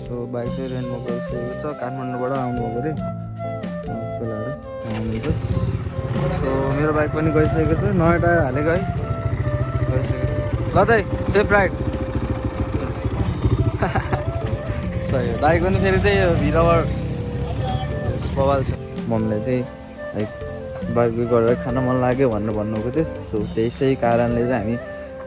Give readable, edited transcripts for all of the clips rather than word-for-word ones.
so bike चाहिँ रेन्टमा गइसकेको छ काठमाडौँबाट आउनुभएको अरे खोलाहरू आउनुहुन्छ सो मेरो बाइक पनि गइसकेको छ नयाँ टायर हालेको है गइसकेको ल दाइ सेफ राइड सही हो दाइको पनि फेरि त्यही हो भिरबर बवाल छ मम्मीले चाहिँ लाइक बार्बेक्यू गरेर खान मन लाग्यो भनेर भन्नुभएको थियो सो त्यसै कारणले चाहिँ हामी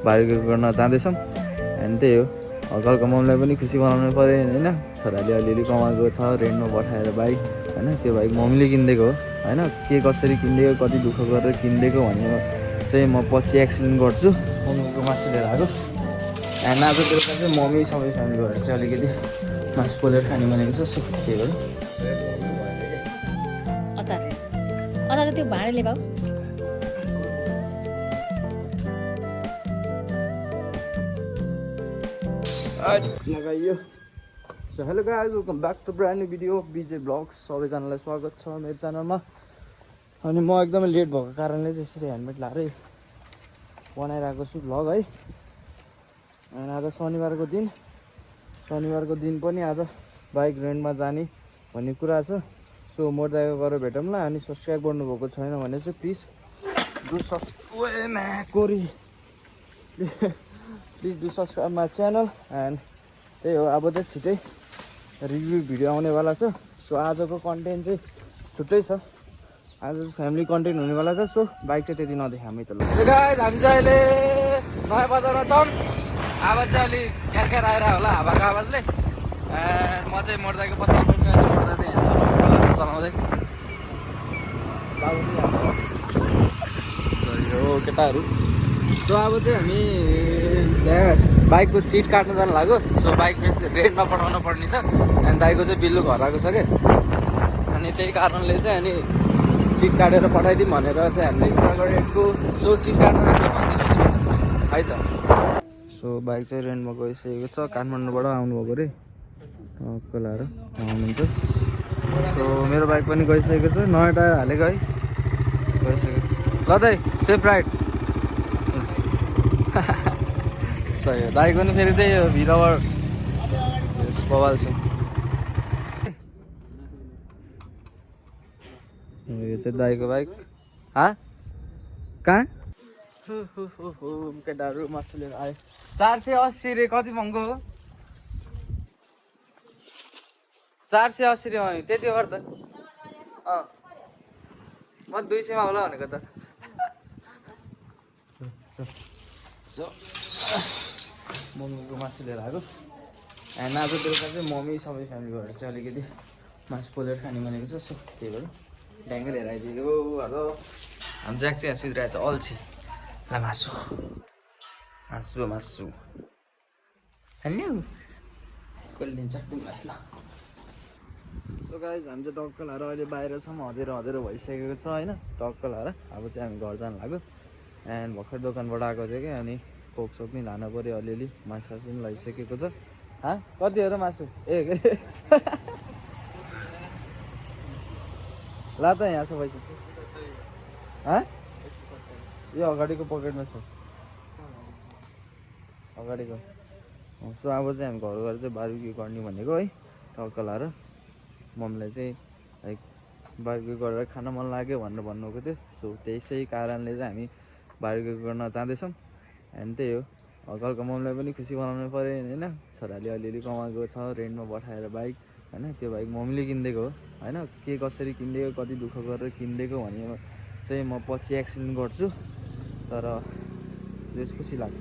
बार्बेक्यू गर्न जाँदैछौँ अनि त्यही हो हल्का मम्मीलाई पनि खुसी बनाउनु पऱ्यो होइन छोराले अलिअलि कमाएको छ रेन्टमा पठाएर बाइक होइन त्यो बाइक मम्मीले किनिदिएको हो होइन के कसरी किनिदिएको कति दुःख गरेर किनिदिएको भन्ने चाहिँ म पछि एक्सप्लेन गर्छु मम्मीको मासु लिएर आएको एन्ड आज बेलुका चाहिँ मम्मी सबै फ्यामिली भएर चाहिँ अलिकति मासु पोलेर खाने भनेको छ सो त्यही भएर अचार त्यो भाँडेले भाउ लगाइयो so hello guys welcome back to brand new video BJ vlogs सबैजनालाई स्वागत छ मेरो च्यानलमा अनि म एकदमै लेट भएको कारणले चाहिँ यसरी हेलमेट लाएरै बनाइरहेको छु भ्लग है अनि आज शनिबारको दिन पनि आज बाइक रेन्टमा जाने भन्ने कुरा छ सो मोटरसाइकल गएर भेटौँला अनि सब्सक्राइब गर्नुभएको छैन भने चाहिँ please do subscribe my channel and त्यही हो अब चाहिँ छिटै रिभ्यू भिडियो आउनेवाला छ सो आजको कन्टेन्ट चाहिँ छुट्टै छ आज फ्यामिली कन्टेन्ट हुनेवाला छ सो बाइक चाहिँ त्यति नदेखामै त ल गाइस हामी चाहिँ अहिले नयाँ बजारमा छौँ आवाज चाहिँ अलिक क्यार आएर होला हावाको आवाजले एन्ड म चाहिँ मोटरसाइकल पछाडि बसिरहेको छु मोटर चाहिँ हेर्छ चलाउँदै सही हो केटाहरू सो अब चाहिँ हामी बाइकको चिट काट्न जानु लाग्यो सो बाइक रेन्टमा पठाउनु पर्ने छ अनि दाइको चाहिँ बिल्लु घर आएको छ कि अनि त्यही कारणले चाहिँ अनि चिट काटेर पठाइदिउँ भनेर चाहिँ हामीले कुरा गरेको सो चिट काट्न जान्छ भन्दैछु है त सो बाइक चाहिँ रेन्टमा गइसकेको छ काठमाडौँबाट आउनुभएको अरे खोलाहरू आउनुहुन्छ सो मेरो बाइक पनि गइसकेको छ नयाँ टायर हालेको है गइसकेको ल दाइ सेफ राइड सही हो दाइको पनि फेरि त्यही हो भिरबर बवाल छ यो चाहिँ दाइको बाइक कहाँ केटाहरू मासु लिएर आयो 480 रे कति महँगो हो 480 रे त्यति हो त म 200 मा होला भनेको त मम्मीको मासु लिएर आएको एन्ड आज बेलुका चाहिँ मम्मी सबै फ्यामिली भएर चाहिँ अलिकति मासु पोलेर खाने भनेको छ सो त्यही भएर ड्याङ्गै लिएर आइदिएको हेलो हाम्रो ज्याक चाहिँ यहाँ सुतिरहेको छ अल्छी ल मासु हाल्ने कसले लिन्छ तिमीलाई ल सो गाइज हामी चाहिँ टक्क लाएर अहिले बाहिरसम्म हँदेर भइसकेको छ होइन टक्क लाएर अब चाहिँ हामी घर जानु लाग्यो एन्ड भर्खर दोकानबाट आएको थियो कि अनि कोकसोक पनि लानु पऱ्यो अलिअलि मासु पनि लगाइसकेको छ कति हो र मासु ला त यहाँ छ पैसा यो अगाडिको पकेटमा छ अगाडिको सो अब चाहिँ हामी घर गएर चाहिँ बार्बेक्यू गर्ने भनेको है टक्क लाएर मम्मीलाई चाहिँ लाइक बार्बेक्यू गरेर खान मन लाग्यो भनेर भन्नुभएको थियो सो त्यसै कारणले चाहिँ हामी बार्बेक्यू गर्न जाँदैछौँ अनि त्यही हो हल्का मम्मीलाई पनि खुसी बनाउनु पऱ्यो होइन छोराले अलिअलि कमाएको छ रेन्टमा पठाएर बाइक होइन त्यो बाइक मम्मीले किनिदिएको हो होइन के कसरी किनिदिएको कति दुःख गरेर किनिदिएको भन्ने चाहिँ म पछि एक्सप्लेन गर्छु तर त्यस खुसी लाग्छ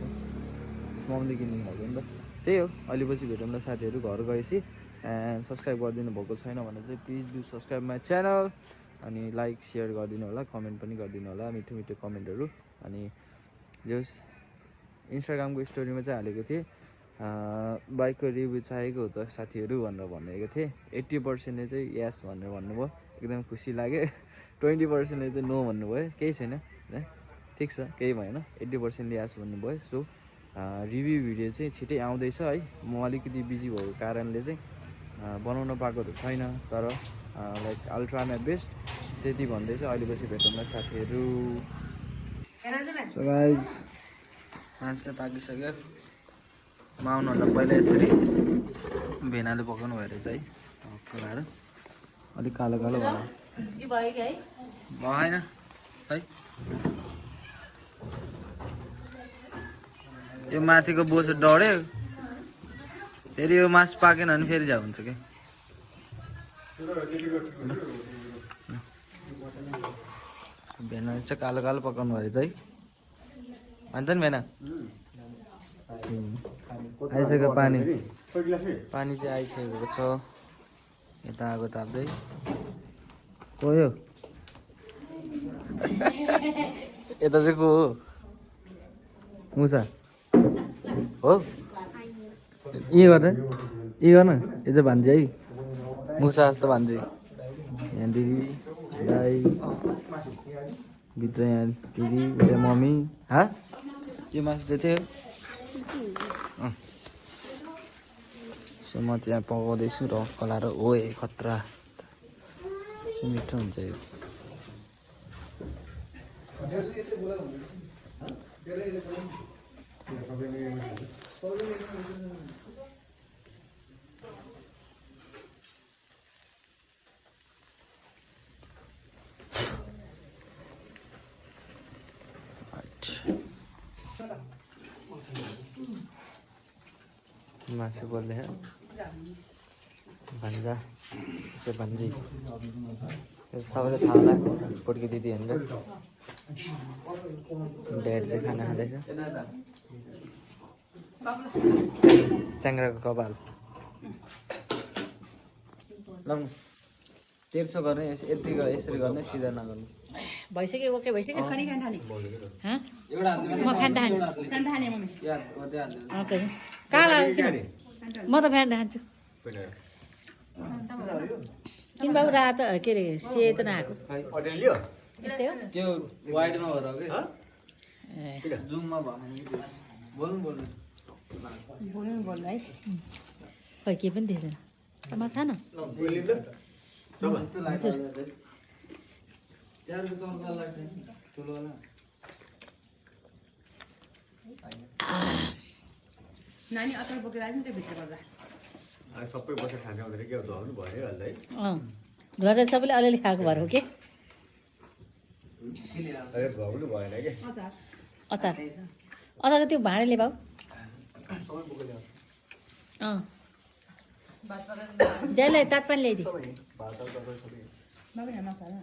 मम्मीले किनिदिनु भएको नि त त्यही हो अहिले पछि भेटौँ न साथीहरू घर गएपछि एन्ड सब्सक्राइब गरिदिनु भएको छैन भने चाहिँ please do subscribe my channel अनि लाइक सेयर गरिदिनु होला कमेन्ट पनि गरिदिनु होला मिठो कमेन्टहरू अनि जस इन्स्टाग्रामको स्टोरीमा चाहिँ हालेको थिएँ बाइकको रिभ्यू चाहेको हो त साथीहरू भनेर भनेको थिएँ 80%ले चाहिँ यस भनेर भन्नुभयो एकदम खुसी लाग्यो 20%ले चाहिँ नो भन्नुभयो केही छैन ठिक छ केही भएन 80%ले यस भन्नुभयो सो रिभ्यू भिडियो चाहिँ छिटै आउँदैछ है म अलिकति बिजी भएको कारणले चाहिँ बनाउन पाएको त छैन तर like I'll try my best त्यति भन्दै चाहिँ अहिले पछि भेटौँ न साथीहरू सो गाइस मासु पाकिसक्यो म आउनुभन्दा पहिला यसरी भेनाले पकाउनु भएर चाहिँ टक्क लाएर अलिक कालो कालो भयो भएन है यो माथिको बोसो डढ्यो फेरि यो मासु पाकेन भने फेरि झ्याउ हुन्छ कि भेना चाहिँ कालो कालो पकाउनु भएर चाहिँ भन्छ नि भेना आइसक्यो पानी पानी चाहिँ आइसकेको छ यता आगो ताप्दै गयो यता चाहिँ को हो मुसा हो यी गर्दा यी गर्न यो चाहिँ भान्जी है मुसा जस्तो भान्जी यहाँ दिदी दाई भित्र यहाँ दिदी भित्र मम्मी हा के मासु चाहिँ थियो सो म चाहिँ यहाँ पकाउँदैछु र कलाएर ओए खतरा चाहिँ मिठो हुन्छ यो मासु बोल्दै भन्जा चाहिँ भन्जी सबैले थाहा होला पोटकी दिदी भनेर ड्याड चाहिँ खाना खाँदैछ च्याङ्ग्राको कपाल लाउनु तेर्सो गर्ने यति यसरी गर्ने सिधा नगर्नु भइसक्यो ओके भइसक्यो खनी खान थाल्ने एउटा म खान्दा खान थाल्ने मम्मी कहाँ लाग्यो किन म त फ्यान खान्छु तिमी बाबु रातो के अरे सेतो नआएको यस्तै हो त्यो वाइडमा भएर हो कि जुममा भएन बोल्नु बोल्नु बोल्नु बोल्नु है खै के पनि थिएछ तमा सानो हजुर त्यहाँको चर्का लाग्छ ठुलोवाला नानी अचार बोकेर आयो नि त्यो भित्र गर्दा सबै बसेर खाने आउँदाखेरि के धुवाउनु भइहाल्छ है धुवा चाहिँ सबैले अलिअलि खाएको भएर हो कि अरे धुवाउनु भएन कि अचार अचार अचार त्यो भाँडेले भाउ त्यसलाई तात पानी ल्याइदिए बाबु यहाँ मसला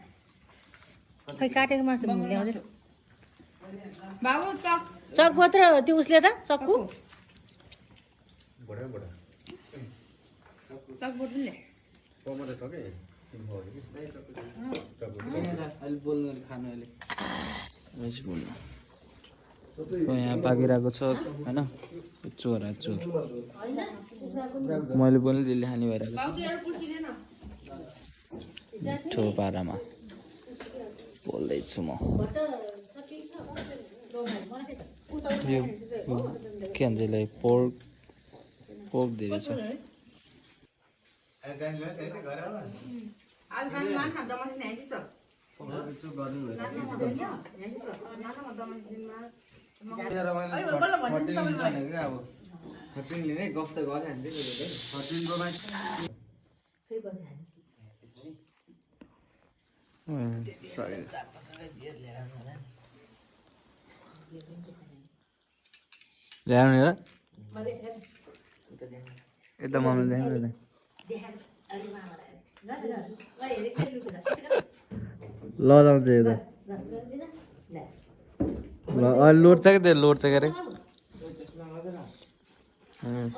खै काटेको मासु ल्याउँदैन बाबु चक चकबोत र त्यो उसले त चक्कु बडा बडा चक बोट्नु ले पमा त सके अहिले बोल्नु खानु अहिले यहाँ पाकिरहेको छ होइन चोरा चोर मैले बोल्ने त्यसले खाने भइरहेको छ मिठो पारामा बोल्दैछु म यो के भन्छ यसलाई पोर्क पोर्क धेरै छ ल्याउने र यता मम्मीले ल्याउँदैन लजाउँछ यता ल अहिले लोड छ कि त्यो लोड छ के अरे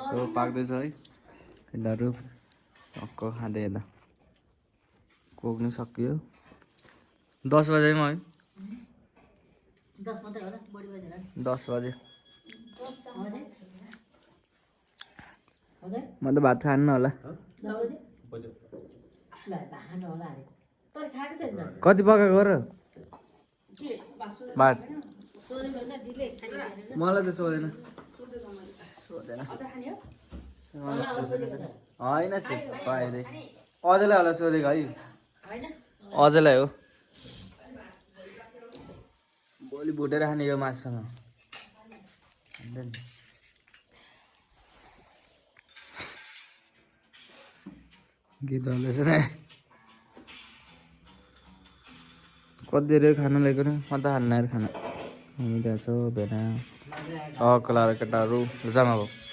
सो पाक्दैछ है यिनीहरू टक्क खाँदै यता कोक्नु सकियो 10 बजेमा है 10 बजे म त भात खान्न होला कति पकाएको र भात मलाई त सोधेन होइन पाइँदै अझैलाई होला सोधेको है अझैलाई हो भोलि भुटेर खाने यो मासुसँग गीत हाल्दैछ त कति धेरै खाना ल्याएको नि म त खान्न यार खाना हामी त्यहाँ छ भेना कलाएर केटाहरू जामा भयो